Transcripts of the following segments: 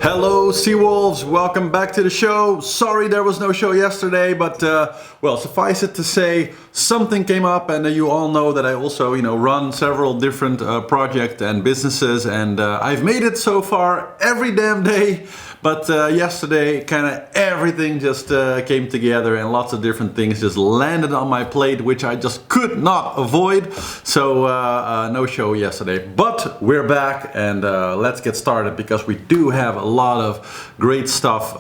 Hello Seawolves, welcome back to the show. Sorry there was no show yesterday, but well, suffice it to say, something came up, and you all know that I also, run several different projects and businesses, and I've made it so far every damn day. But yesterday, kind of everything just came together, and lots of different things just landed on my plate, which I just could not avoid. So no show yesterday, but we're back, and let's get started because we do have a lot of great stuff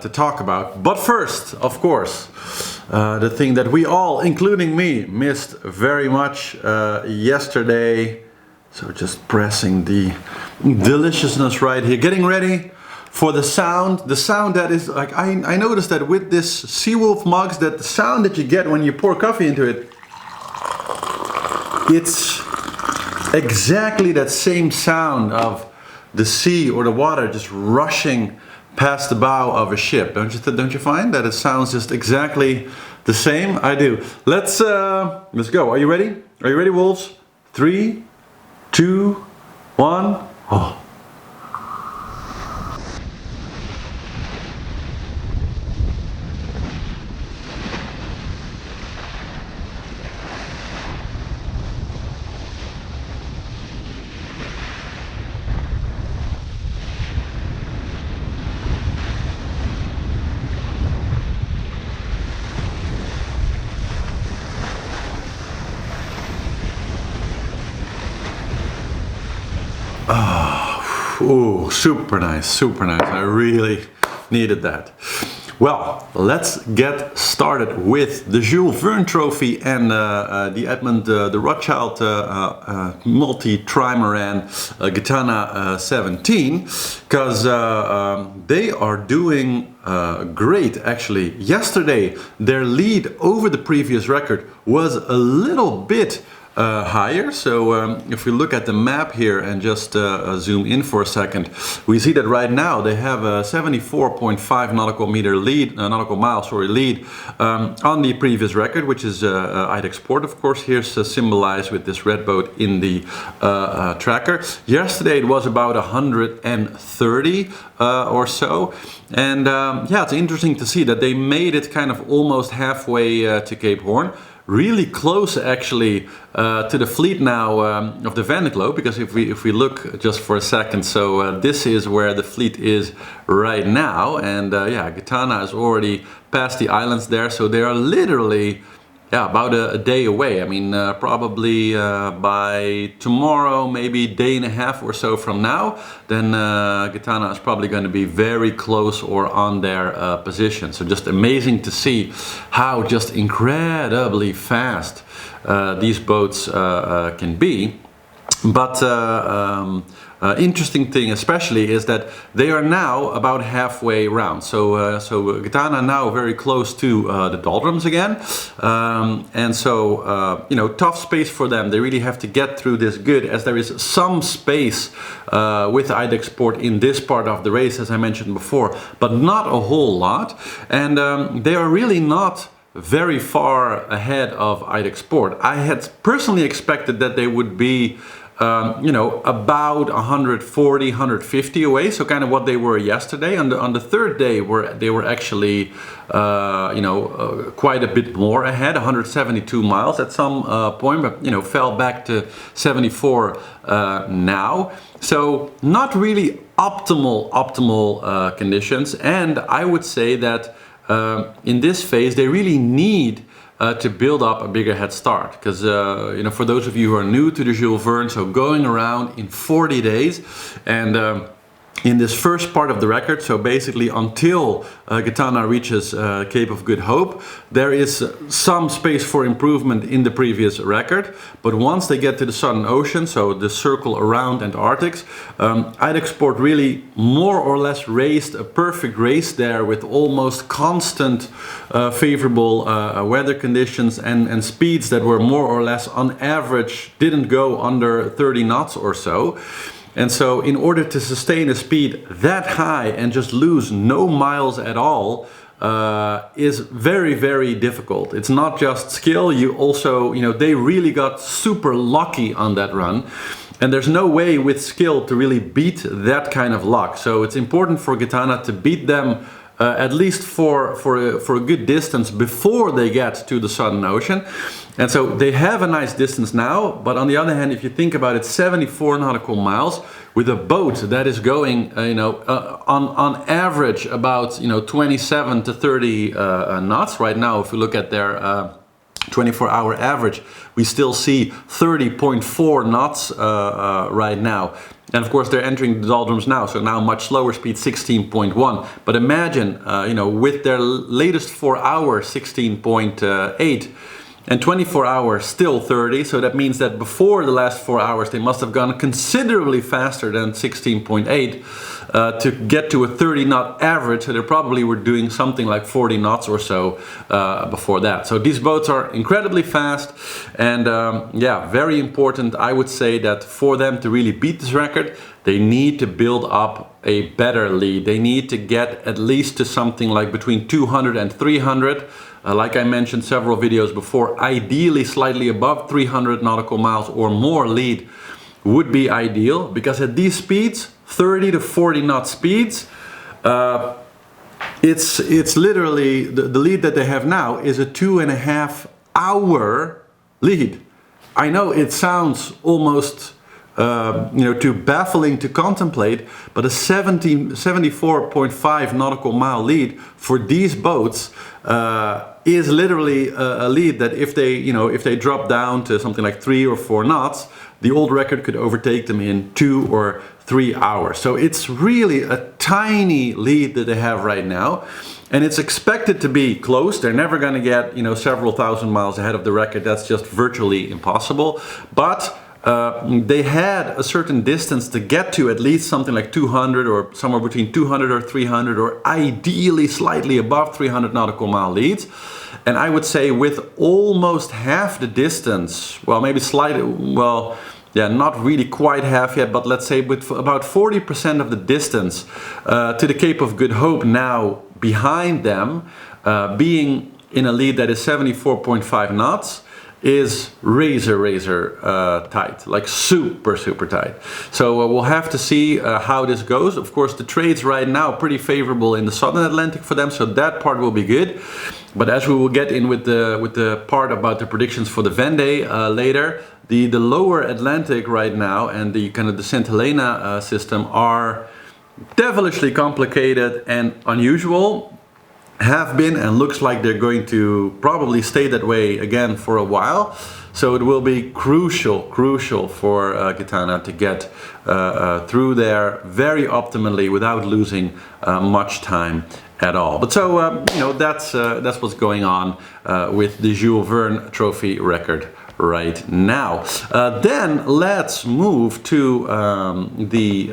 to talk about. But first, of course, the thing that we all, including me, missed very much yesterday. So just pressing the deliciousness right here, getting ready for the sound that is like, I noticed that with this Seawolf mugs, that the sound that you get when you pour coffee into it, it's exactly that same sound of the sea or the water just rushing past the bow of a ship. Don't you find that it sounds just exactly the same? I do. Let's go. Are you ready? Are you ready, wolves? 3, 2, 1. Oh. Ooh, super nice, super nice. I really needed that. Well, let's get started with the Jules Verne Trophy and the Edmund the Rotchild multi-trimaran Gitana 17, because they are doing great actually. Yesterday their lead over the previous record was a little bit higher. So if we look at the map here and just zoom in for a second, we see that right now they have a 74.5 nautical mile lead on the previous record, which is IDEX port, of course. Here's symbolized with this red boat in the tracker. Yesterday it was about 130 or so, and yeah, it's interesting to see that they made it kind of almost halfway to Cape Horn. Really close actually to the fleet now of the Vendee Globe, because if we look just for a second, so this is where the fleet is right now, and yeah, Gitana is already past the islands there, so they are literally about a day away. I mean, probably by tomorrow, maybe a day and a half or so from now, then Gitana is probably going to be very close or on their position. So just amazing to see how just incredibly fast these boats can be. But interesting thing especially is that they are now about halfway round. So Gitana now very close to the doldrums again, and so tough space for them. They really have to get through this good, as there is some space with IDEX port in this part of the race, as I mentioned before, but not a whole lot, and they are really not very far ahead of IDEX port. I had personally expected that they would be about 140, 150 away, so kind of what they were yesterday. On the third day, they were actually quite a bit more ahead, 172 miles at some point, but fell back to 74 now. So not really optimal conditions, and I would say that in this phase they really need to build up a bigger head start, because for those of you who are new to the Jules Verne, so going around in 40 days, and in this first part of the record, so basically until Gitana reaches Cape of Good Hope, there is some space for improvement in the previous record. But once they get to the Southern Ocean, so the circle around Antarctic, IDEX port really more or less raced a perfect race there with almost constant favorable weather conditions and speeds that were more or less on average didn't go under 30 knots or so. And so in order to sustain a speed that high and just lose no miles at all is very, very difficult. It's not just skill, you also, they really got super lucky on that run. And there's no way with skill to really beat that kind of luck. So it's important for Gitana to beat them at least for a good distance before they get to the Southern Ocean. And so they have a nice distance now, but on the other hand, if you think about it, 74 nautical miles with a boat that is going, on average about 27 to 30 knots right now. If you look at their 24-hour average, we still see 30.4 knots right now. And of course they're entering the doldrums now, so now much slower speed, 16.1. But imagine, with their latest 4 hours, 16.8, and 24 hours still 30, so that means that before the last 4 hours they must have gone considerably faster than 16.8 to get to a 30 knot average. So they probably were doing something like 40 knots or so before that. So these boats are incredibly fast, and very important. I would say that for them to really beat this record, they need to build up a better lead. They need to get at least to something like between 200 and 300. Like I mentioned several videos before, ideally slightly above 300 nautical miles or more lead would be ideal, because at these speeds, 30 to 40 knot speeds, it's literally the lead that they have now is a 2.5 hour lead. I know it sounds almost too baffling to contemplate, but a 74.5 nautical mile lead for these boats is literally a lead that if they drop down to something like 3 or 4 knots, the old record could overtake them in 2 or 3 hours. So it's really a tiny lead that they have right now, and it's expected to be close. They're never going to get several thousand miles ahead of the record. That's just virtually impossible. But they had a certain distance to get to, at least something like 200 or somewhere between 200 or 300, or ideally slightly above 300 nautical mile leads. And I would say with almost half the distance, well, maybe slightly, well, yeah, not really quite half yet, but let's say with about 40% of the distance to the Cape of Good Hope now behind them, being in a lead that is 74.5 knots, is razor tight, like super tight. So we'll have to see how this goes. Of course, the trades right now pretty favorable in the Southern Atlantic for them, so that part will be good. But as we will get in with the part about the predictions for the Vendee later, the lower Atlantic right now and the kind of the St. Helena system are devilishly complicated and unusual. Have been, and looks like they're going to probably stay that way again for a while. So it will be crucial for Gitana to get through there very optimally without losing much time at all. But so that's what's going on with the Jules Verne Trophy record right now. Then let's move to the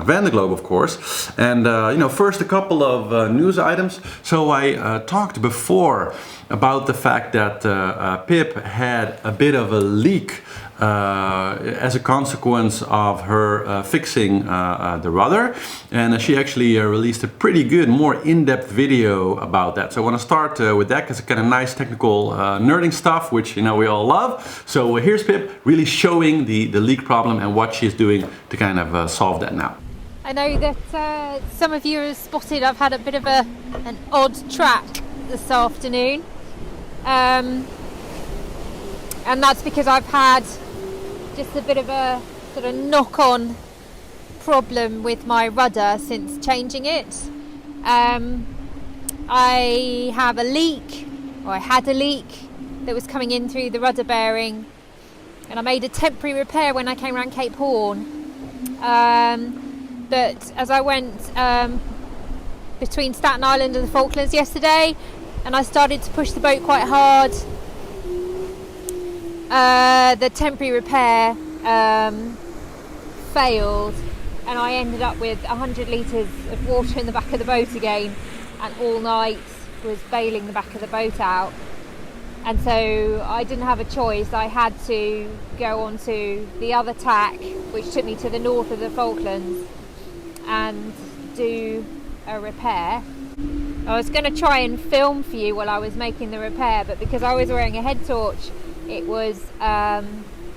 Vendee Globe, of course. And first a couple of news items. So I talked before about the fact that Pip had a bit of a leak as a consequence of her fixing the rudder, and she actually released a pretty good, more in-depth video about that. So I want to start with that because it's kind of nice technical nerding stuff, which we all love. So here's Pip really showing the leak problem and what she's doing to kind of solve that now. I know that some of you have spotted I've had a bit of an odd track this afternoon, and that's because I've had just a bit of a sort of knock-on problem with my rudder since changing it. I have a leak, or I had a leak that was coming in through the rudder bearing, and I made a temporary repair when I came around Cape Horn. But as I went between Staten Island and the Falklands yesterday, and I started to push the boat quite hard, the temporary repair failed, and I ended up with 100 litres of water in the back of the boat again, and all night was bailing the back of the boat out. And so I didn't have a choice. I had to go onto the other tack, which took me to the north of the Falklands, and do a repair. I was going to try and film for you while I was making the repair, but because I was wearing a head torch, it was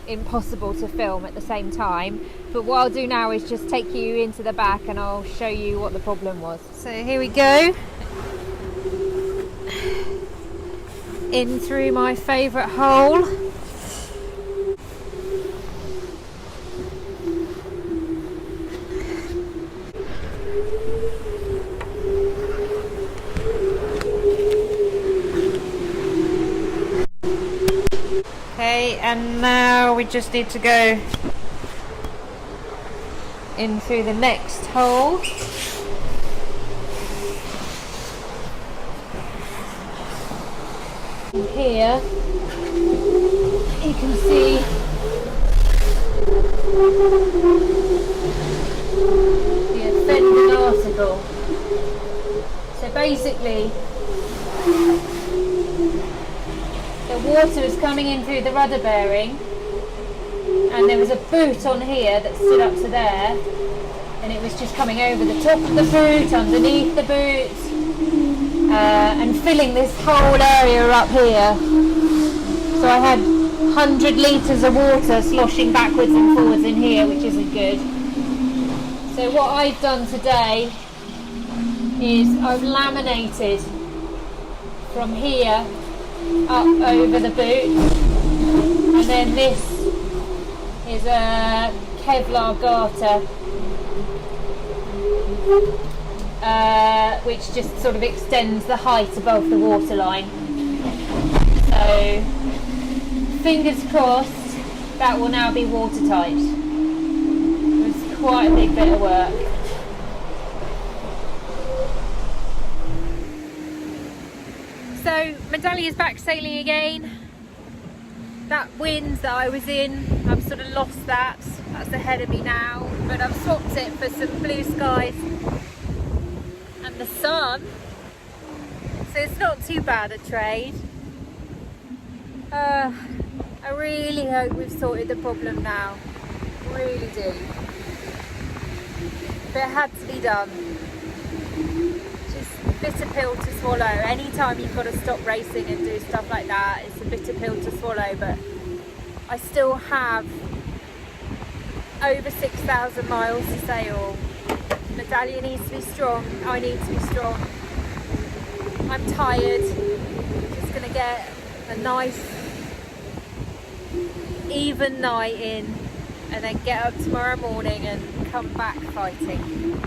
impossible to film at the same time. But what I'll do now is just take you into the back and I'll show you what the problem was. So here we go. In through my favourite hole. Okay, and now we just need to go in through the next hole. And here you can see the offending article. So basically the water was coming in through the rudder bearing, and there was a boot on here that stood up to there, and it was just coming over the top of the boot, underneath the boot, and filling this whole area up here. So I had 100 litres of water sloshing backwards and forwards in here, which isn't good. So what I've done today is I've laminated from here up over the boot, and then this is a Kevlar garter which just sort of extends the height above the waterline. So fingers crossed that will now be watertight. It's quite a big bit of work. So Medallia's back sailing again. That wind that I was in, I've sort of lost that. That's ahead of me now, but I've swapped it for some blue skies and the sun. So it's not too bad a trade. I really hope we've sorted the problem now. Really do. But it had to be done. Bitter pill to swallow. Anytime you've got to stop racing and do stuff like that, it's a bitter pill to swallow, but I still have over 6,000 miles to sail. Medallia needs to be strong, I need to be strong. I'm tired. Just gonna get a nice even night in and then get up tomorrow morning and come back fighting.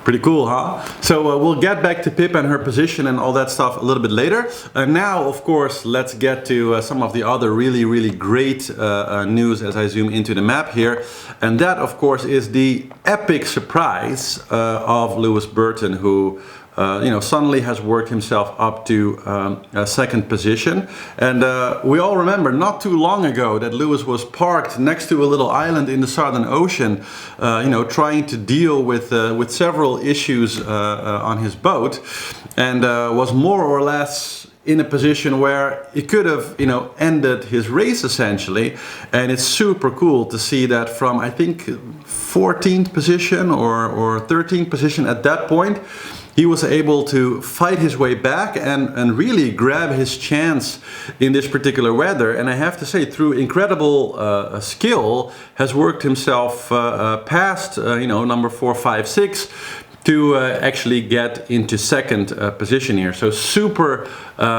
Pretty cool, huh? So we'll get back to Pip and her position and all that stuff a little bit later. Now, of course, let's get to some of the other really great news as I zoom into the map here. And that, of course, is the epic surprise of Louis Burton, who suddenly has worked himself up to a second position. And we all remember not too long ago that Louis was parked next to a little island in the Southern Ocean, trying to deal with several issues on his boat, and was more or less in a position where it could have, ended his race essentially. And it's super cool to see that from, I think, 14th position or 13th position at that point, he was able to fight his way back and really grab his chance in this particular weather. And I have to say, through incredible skill, has worked himself past number 4, 5, 6 to actually get into second position here. So super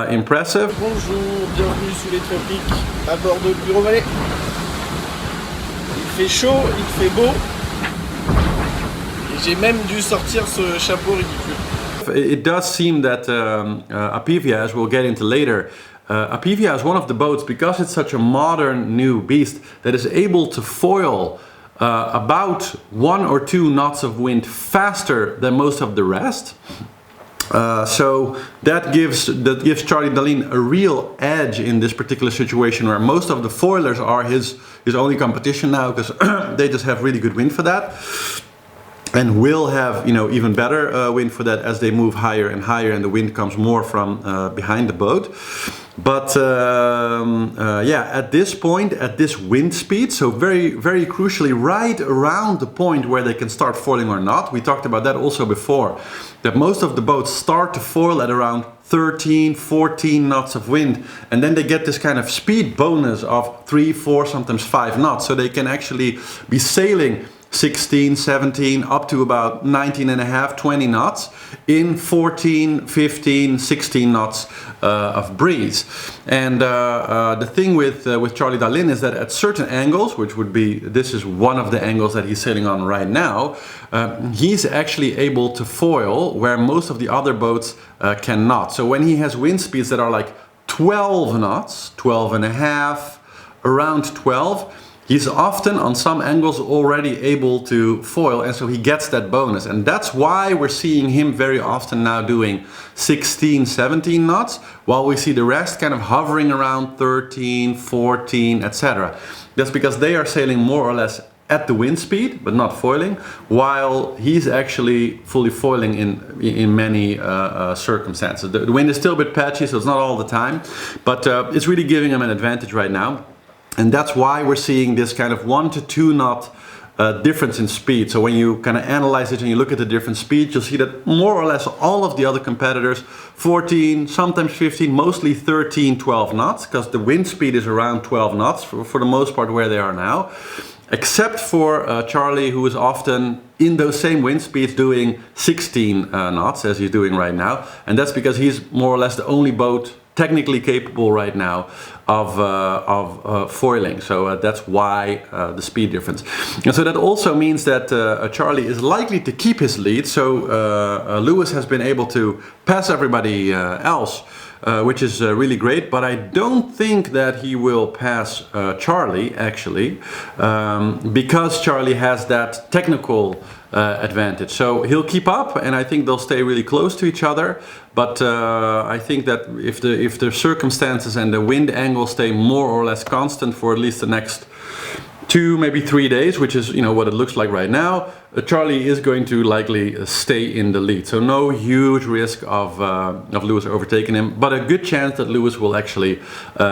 impressive. Bonjour, bienvenue sous les tropiques à bord de Bureau Vallée. Il fait chaud, il fait beau. Et j'ai même dû sortir ce chapeau ridicule. It does seem that Apivia, as we'll get into later, Apivia is one of the boats, because it's such a modern new beast, that is able to foil about 1 or 2 knots of wind faster than most of the rest. So that gives Charlie Dalin a real edge in this particular situation, where most of the foilers are his only competition now, because they just have really good wind for that. and will have, you know, even better wind for that as they move higher and higher, and the wind comes more from behind the boat. But yeah, at this point, at this wind speed, so very, very crucially, right around the point where they can start foiling or not. We talked about that also before, that most of the boats start to foil at around 13, 14 knots of wind, and then they get this kind of speed bonus of 3, 4, sometimes 5 knots, so they can actually be sailing 16, 17, up to about 19 and a half, 20 knots in 14, 15, 16 knots of breeze. And the thing with Charlie Dalin is that at certain angles, which would be, this is one of the angles that he's sailing on right now, he's actually able to foil where most of the other boats cannot. So when he has wind speeds that are like 12 knots, 12 and a half, around 12, he's often on some angles already able to foil, and so he gets that bonus. And that's why we're seeing him very often now doing 16, 17 knots, while we see the rest kind of hovering around 13, 14, etc. That's because they are sailing more or less at the wind speed, but not foiling, while he's actually fully foiling in many circumstances. The wind is still a bit patchy, so it's not all the time, but it's really giving him an advantage right now. And that's why we're seeing this kind of 1 to 2 knot difference in speed. So when you kind of analyze it and you look at the different speeds, you'll see that more or less all of the other competitors, 14, sometimes 15, mostly 13, 12 knots, because the wind speed is around 12 knots for the most part where they are now. Except for Charlie, who is often in those same wind speeds doing 16 knots as he's doing right now. And that's because he's more or less the only boat technically capable right now of foiling. So that's why the speed difference. And so that also means that Charlie is likely to keep his lead. So Louis has been able to pass everybody else, which is really great, but I don't think that he will pass Charlie actually, because Charlie has that technical advantage. So he'll keep up, and I think they'll stay really close to each other. But I think that if the circumstances and the wind angle stay more or less constant for at least the next 2, maybe 3 days, which is, you know, what it looks like right now, Charlie is going to likely stay in the lead. So no huge risk of Louis overtaking him, but a good chance that Louis will actually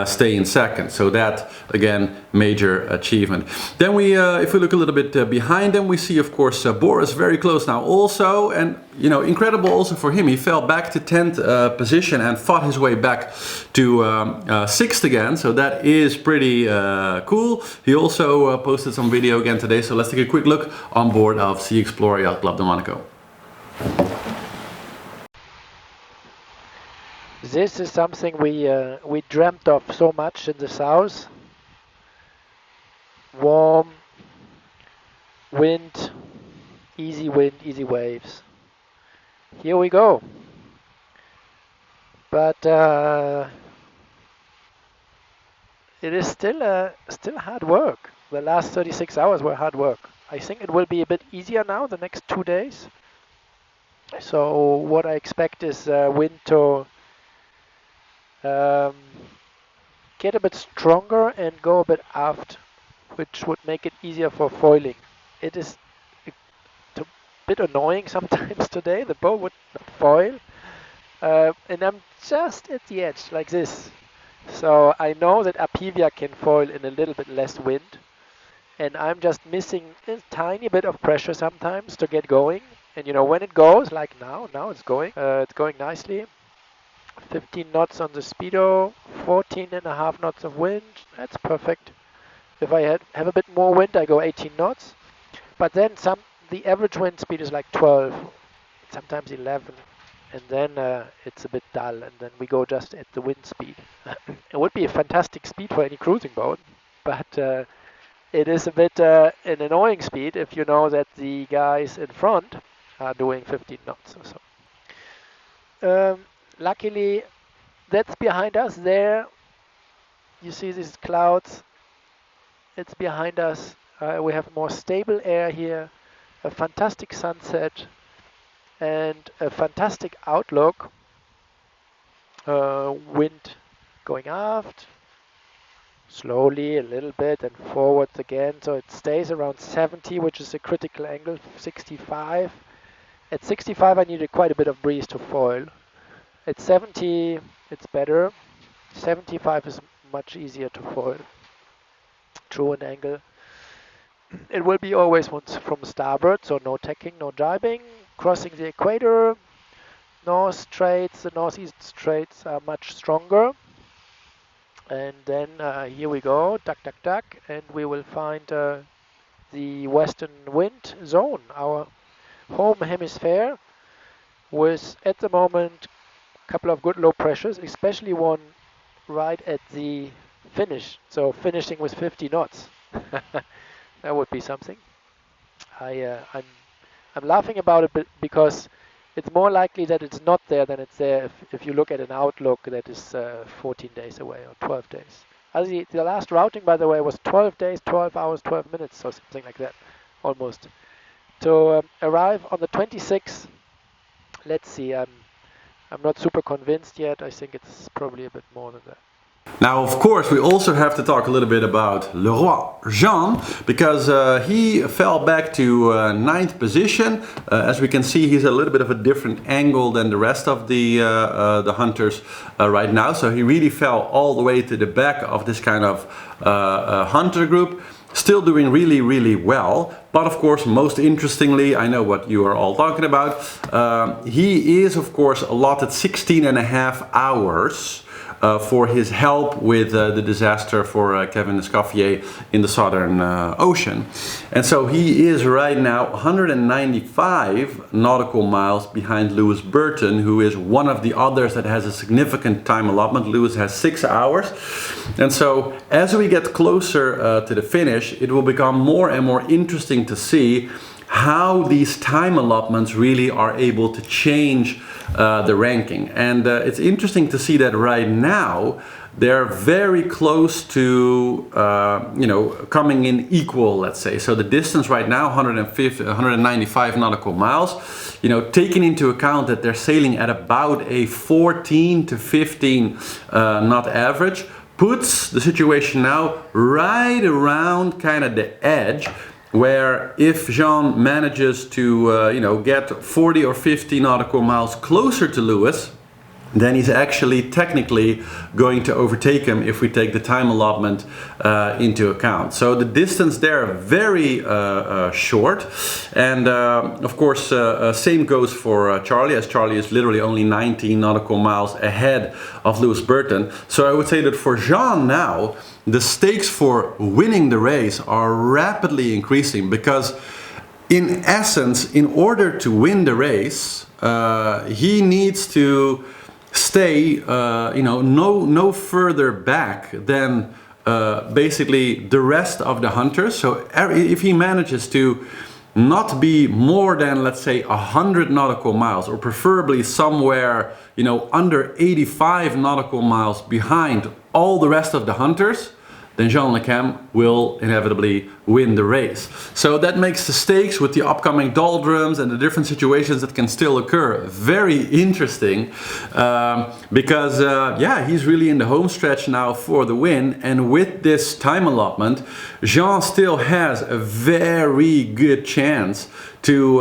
stay in second. So that, again, major achievement. Then we, if we look a little bit behind them, we see, of course, Boris very close now also, and, you know, incredible also for him. He fell back to 10th position and fought his way back to 6th again. So that is pretty cool. He also posted some video again today. So let's take a quick look on board of Sea Explorer Yacht Club de Monaco. This is something we dreamt of so much in the south. Warm wind, easy waves. Here we go. But it is still hard work. The last 36 hours were hard work. I think it will be a bit easier now the next 2 days. So what I expect is wind to get a bit stronger and go a bit aft, which would make it easier for foiling. It is a bit annoying sometimes today. The boat would foil, and I'm just at the edge like this. So I know that Apivia can foil in a little bit less wind, and I'm just missing a tiny bit of pressure sometimes to get going. And you know, when it goes, like now it's going nicely. 15 knots on the speedo, 14 and a half knots of wind. That's perfect. If I have a bit more wind, I go 18 knots. But then the average wind speed is like 12, sometimes 11. And then it's a bit dull, and then we go just at the wind speed. It would be a fantastic speed for any cruising boat, but it is a bit an annoying speed if you know that the guys in front are doing 15 knots or so. Luckily, that's behind us there. You see these clouds. It's behind us. We have more stable air here, a fantastic sunset, and a fantastic outlook. Wind going aft, slowly a little bit and forwards again, so it stays around 70, which is a critical angle, 65. At 65 I needed quite a bit of breeze to foil. At 70 it's better. 75 is much easier to foil. True an angle. It will be always once from starboard, so no tacking, no jibing. Crossing the equator, north straits, the northeast straits are much stronger. And then here we go, duck, duck, duck, and we will find the western wind zone, our home hemisphere, with at the moment a couple of good low pressures, especially one right at the finish. So finishing with 50 knots. That would be something. I'm laughing about it because it's more likely that it's not there than it's there if you look at an outlook that is 14 days away or 12 days. The last routing, by the way, was 12 days, 12 hours, 12 minutes or something like that, almost. To arrive on the 26th, let's see, I'm not super convinced yet. I think it's probably a bit more than that. Now, of course, we also have to talk a little bit about Le Roi Jean, because he fell back to 9th position. As we can see, he's a little bit of a different angle than the rest of the hunters right now. So he really fell all the way to the back of this kind of hunter group. Still doing really, really well. But of course, most interestingly, I know what you are all talking about. He is, of course, allotted 16.5 hours for his help with the disaster for Kevin Escoffier in the Southern Ocean. And so he is right now 195 nautical miles behind Louis Burton, who is one of the others that has a significant time allotment. Louis has 6 hours. And so as we get closer to the finish, it will become more and more interesting to see how these time allotments really are able to change the ranking. And it's interesting to see that right now they're very close to coming in equal, let's say. So the distance right now, 195 nautical miles, taking into account that they're sailing at about a 14 to 15 knot average, puts the situation now right around kind of the edge, where if Jean manages to get 40 or 50 nautical miles closer to Louis, then he's actually technically going to overtake him if we take the time allotment into account. So the distance there very short, and of course same goes for Charlie, as Charlie is literally only 19 nautical miles ahead of Louis Burton. So I would say that for Jean now, the stakes for winning the race are rapidly increasing, because in essence, in order to win the race, he needs to stay no further back than basically the rest of the hunters. So if he manages to not be more than, let's say, 100 nautical miles, or preferably somewhere under 85 nautical miles behind all the rest of the hunters, then Jean Le Cam will inevitably win the race. So that makes the stakes with the upcoming doldrums and the different situations that can still occur very interesting, because he's really in the home stretch now for the win. And with this time allotment, Jean still has a very good chance to,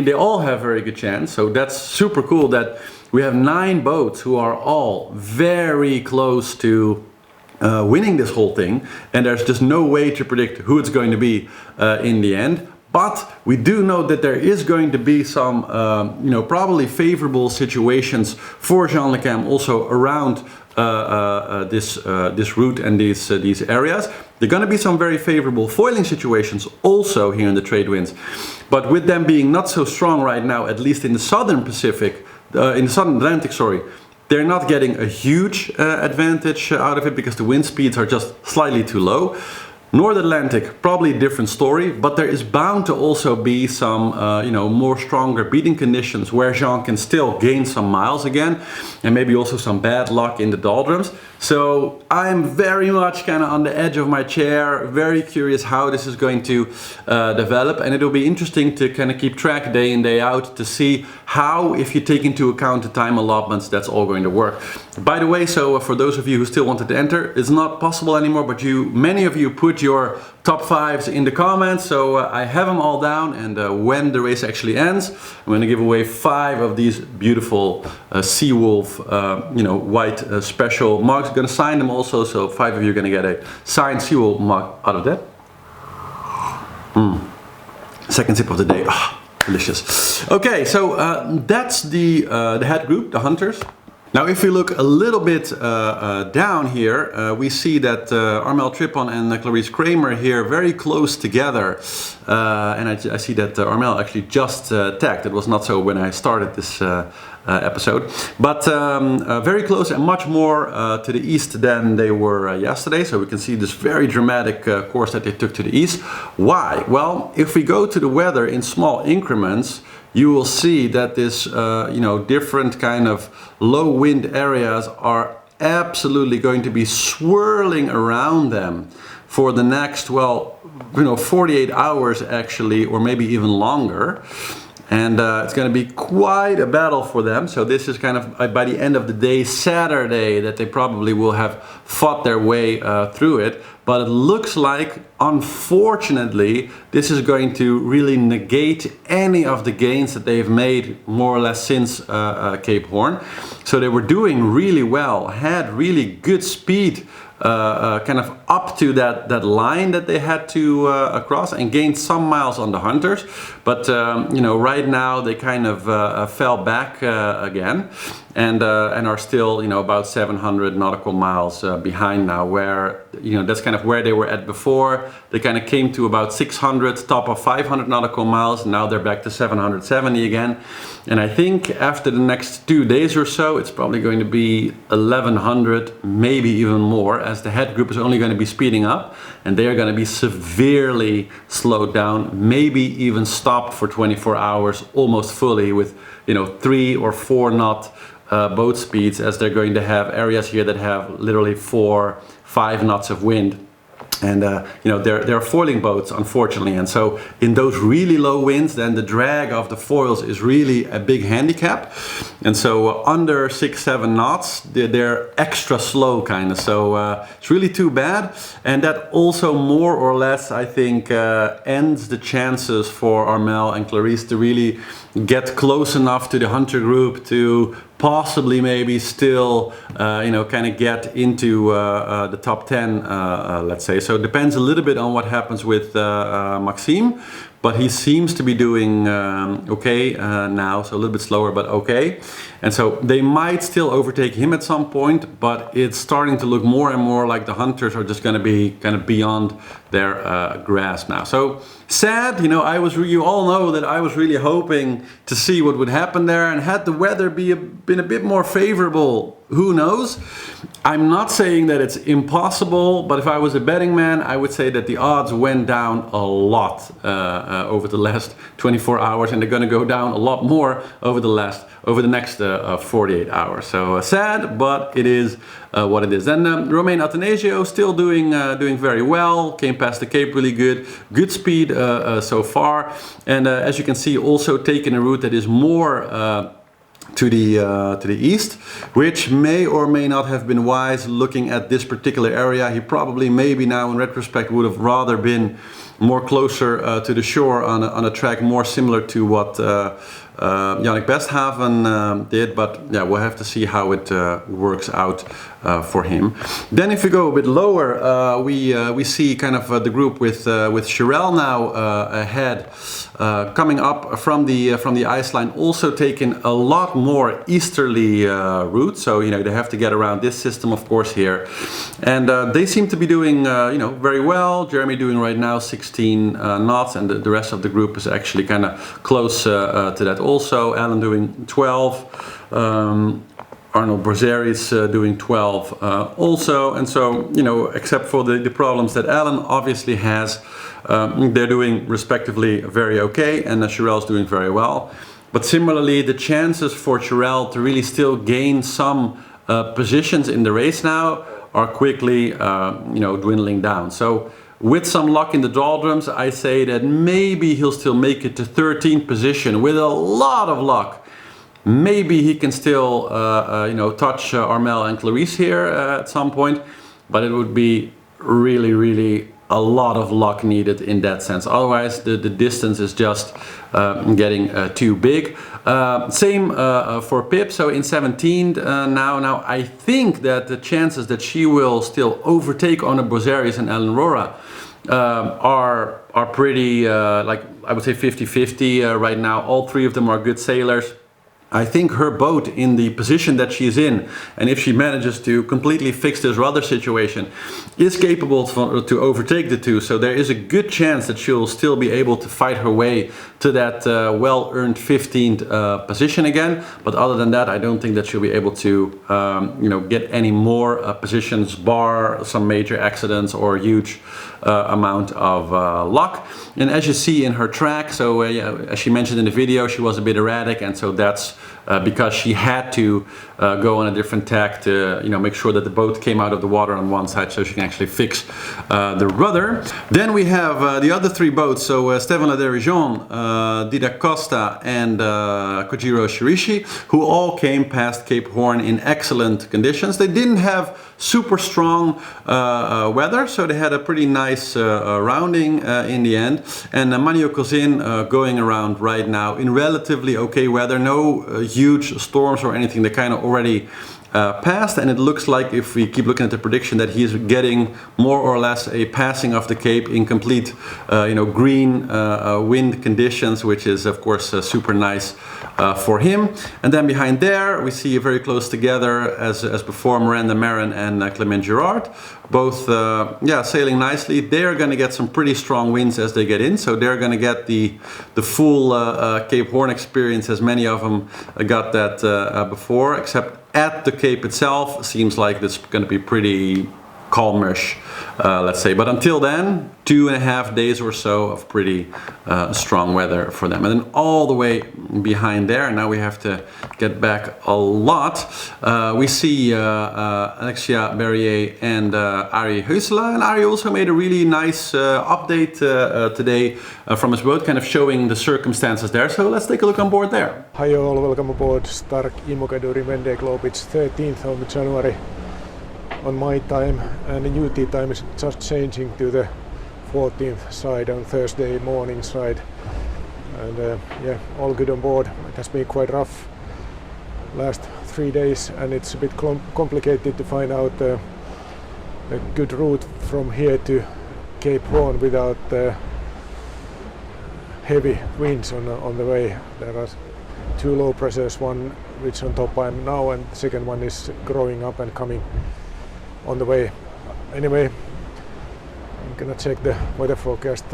they all have a very good chance. So that's super cool that we have 9 boats who are all very close to winning this whole thing, and there's just no way to predict who it's going to be in the end. But we do know that there is going to be some, probably favorable situations for Jean Le Cam also around this route and these areas. There are going to be some very favorable foiling situations also here in the trade winds, but with them being not so strong right now, at least in the Southern Pacific, in the Southern Atlantic, sorry. They're not getting a huge advantage out of it because the wind speeds are just slightly too low. North Atlantic, probably a different story, but there is bound to also be some, more stronger beating conditions where Jean can still gain some miles again, and maybe also some bad luck in the doldrums. So I'm very much kind of on the edge of my chair, very curious how this is going to develop, and it will be interesting to kind of keep track day in, day out to see how, if you take into account the time allotments, that's all going to work. By the way, so for those of you who still wanted to enter, it's not possible anymore, but many of you put your top 5s in the comments, so I have them all down, and when the race actually ends, I'm going to give away 5 of these beautiful Seawolf, white special mugs. I'm going to sign them also, so 5 of you are going to get a signed Seawolf mug out of that. Second sip of the day. Delicious. Okay, so that's the head group, the hunters. Now if we look a little bit down here, we see that Armel, Tripon and Claresse Cremer here very close together. And I see that Armel actually just tagged. It was not so when I started this episode. But very close and much more to the east than they were yesterday. So we can see this very dramatic course that they took to the east. Why? Well, if we go to the weather in small increments, you will see that this, different kind of low wind areas are absolutely going to be swirling around them for the next, 48 hours actually, or maybe even longer. And it's going to be quite a battle for them. So this is kind of by the end of the day, Saturday, that they probably will have fought their way through it. But it looks like, unfortunately, this is going to really negate any of the gains that they've made more or less since Cape Horn. So they were doing really well, had really good speed kind of up to that line that they had to cross, and gained some miles on the hunters. But right now they kind of fell back again, and are still about 700 nautical miles behind now, where that's kind of where they were at before. They kind of came to about 600, top of 500 nautical miles. Now they're back to 770 again. And I think after the next 2 days or so, it's probably going to be 1100, maybe even more, as the head group is only going to be speeding up, and they are going to be severely slowed down, maybe even stopped for 24 hours almost fully with 3 or 4 knot boat speeds, as they're going to have areas here that have literally 4-5 knots of wind. And they're foiling boats, unfortunately, and so in those really low winds, then the drag of the foils is really a big handicap. And so under 6-7 knots, they're extra slow kind of, so it's really too bad. And that also more or less, I think, ends the chances for Armel and Claresse to really get close enough to the hunter group to possibly maybe still kind of get into the top 10, let's say. So it depends a little bit on what happens with Maxime, but he seems to be doing okay now, so a little bit slower, but okay. And so they might still overtake him at some point, but it's starting to look more and more like the hunters are just going to be kind of beyond their grasp now. So sad, you all know that I was really hoping to see what would happen there, and had the weather been a bit more favorable, who knows? I'm not saying that it's impossible, but if I was a betting man, I would say that the odds went down a lot over the last 24 hours, and they're going to go down a lot more over the next 48 hours. So sad, but it is what it is. And Romain Athanasio still doing very well. Came past the Cape really good speed so far, and as you can see, also taking a route that is more to the east, which may or may not have been wise looking at this particular area. He probably, maybe now in retrospect, would have rather been more closer to the shore on a track more similar to what Yannick Besthaven did, but yeah, we'll have to see how it works out for him. Then if we go a bit lower, we see kind of the group with Charal now ahead, coming up from the ice line, also taking a lot more easterly route. So they have to get around this system, of course, here, and they seem to be doing very well. Jeremy doing right now 16 knots, and the rest of the group is actually kind of close to that also. Alan doing 12. Arnold Borzeris doing 12 also, and so except for the problems that Alan obviously has, they're doing respectively very okay, and Charal's doing very well. But similarly, the chances for Charal to really still gain some positions in the race now are quickly dwindling down. So with some luck in the doldrums, I say that maybe he'll still make it to 13th position with a lot of luck. Maybe he can still, touch Armel and Claresse here at some point, but it would be really a lot of luck needed in that sense. Otherwise, the distance is just getting too big. Same for Pip. So in 17th now, I think that the chances that she will still overtake Ona Bozerius and Ellen Rora are pretty, like I would say 50-50 right now. All three of them are good sailors. I think her boat in the position that she's in, and if she manages to completely fix this rudder situation, is capable to overtake the two. So there is a good chance that she'll still be able to fight her way to that well-earned 15th position again. But other than that, I don't think that she'll be able to, get any more positions, bar some major accidents or huge amount of luck. And as you see in her track, so as she mentioned in the video, she was a bit erratic, and so that's because she had to go on a different tack to make sure that the boat came out of the water on one side so she can actually fix the rudder. Then we have the other three boats, so Stéphane Laderijon, Didac Costa and Kojiro Shirishi, who all came past Cape Horn in excellent conditions. They didn't have super strong weather, so they had a pretty nice rounding in the end. And Manio Kozin going around right now in relatively okay weather, no huge storms or anything. They kind of already passed, and it looks like, if we keep looking at the prediction, that he's getting more or less a passing of the Cape in complete green wind conditions, which is of course super nice for him. And then behind there we see very close together as before, Miranda Marin and Clement Girard, both sailing nicely. They're going to get some pretty strong winds as they get in, so they're going to get the full Cape Horn experience, as many of them got that before, except at the Cape itself seems like it's going to be pretty calmish, let's say. But until then, 2.5 days or so of pretty strong weather for them. And then all the way behind there, now we have to get back a lot. We see Alexia Berrier and Ari Huusela. And Ari also made a really nice update today from his boat, kind of showing the circumstances there. So let's take a look on board there. Hi all, welcome aboard Stark Immokadurin Vendee Globe. It's 13th of January on my time, and the UT time is just changing to the 14th side on Thursday morning side. And all good on board. It has been quite rough last 3 days, and it's a bit complicated to find out a good route from here to Cape Horn without heavy winds on the way. There are two low pressures, one which on top I am now, and the second one is growing up and coming on the way. Anyway, I'm gonna check the weather forecast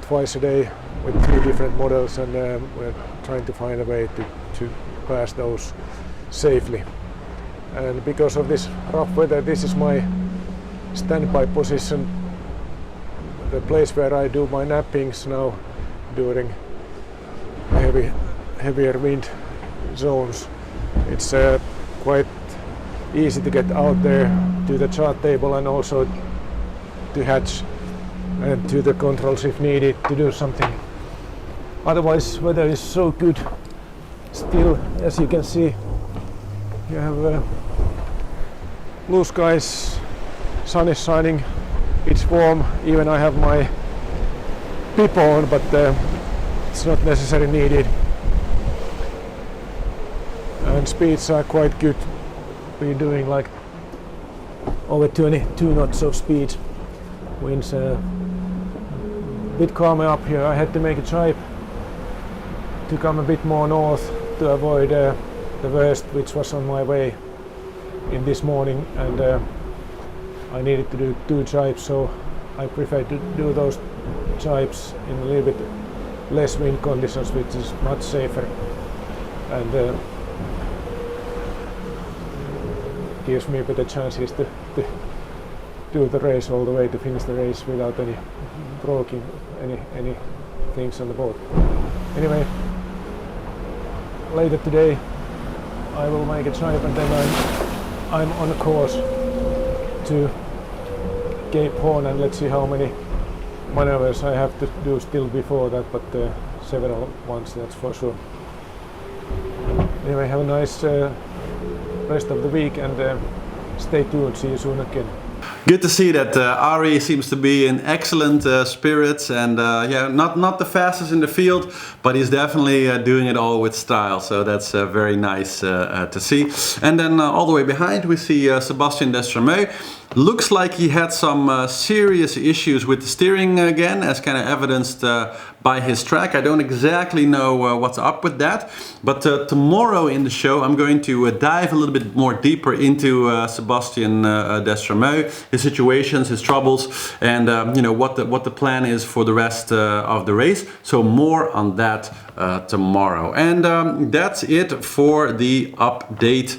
twice a day with 3 different models, and we're trying to find a way to pass those safely. And because of this rough weather, this is my standby position, the place where I do my nappings now during heavier wind zones. It's quite easy to get out there to the chart table and also to hatch and to the controls if needed to do something. Otherwise, weather is so good. Still, as you can see, you have blue skies, sun is shining, it's warm. Even I have my Pip on, but it's not necessarily needed. And speeds are quite good. We're doing like over 22 knots of speed. Winds a bit calmer up here. I had to make a tripe to come a bit more north to avoid the worst, which was on my way in this morning, and I needed to do 2 tripes, so I prefer to do those tripes in a little bit less wind conditions, which is much safer and gives me better chances to do the race all the way, to finish the race without any broken any things on the boat. Anyway, later today I will make a tripe, and then I'm on a course to Cape Horn, and let's see how many maneuvers I have to do still before that, but several ones, that's for sure. Anyway, have a nice rest of the week and stay tuned. See you soon again. Good to see that Ari seems to be in excellent spirits and yeah, not the fastest in the field, but he's definitely doing it all with style. So that's very nice to see. And then all the way behind we see Sébastien Destremeux. Looks like he had some serious issues with the steering again, as kind of evidenced by his track. I don't exactly know what's up with that, but tomorrow in the show I'm going to dive a little bit more deeper into Sébastien Destremeux, his situations, his troubles, and you know what the plan is for the rest of the race. So more on that tomorrow. And that's it for the update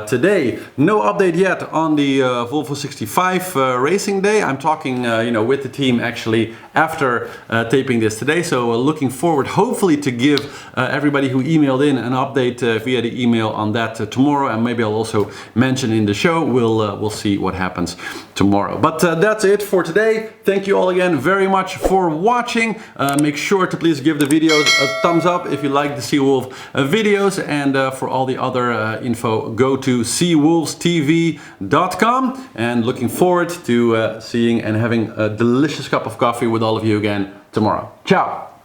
today. No update yet on the Volvo 65 racing day. I'm talking you know, with the team actually after taping this today, so looking forward hopefully to give everybody who emailed in an update via the email on that tomorrow, and maybe I'll also mention in the show. We'll see what happens tomorrow. But that's it for today. Thank you all again very much for watching. Make sure to please give the videos a thumbs up if you like the Seawolf videos, and for all the other info go to seawolvestv.com, and looking forward to seeing and having a delicious cup of coffee with all of you again tomorrow. Ciao!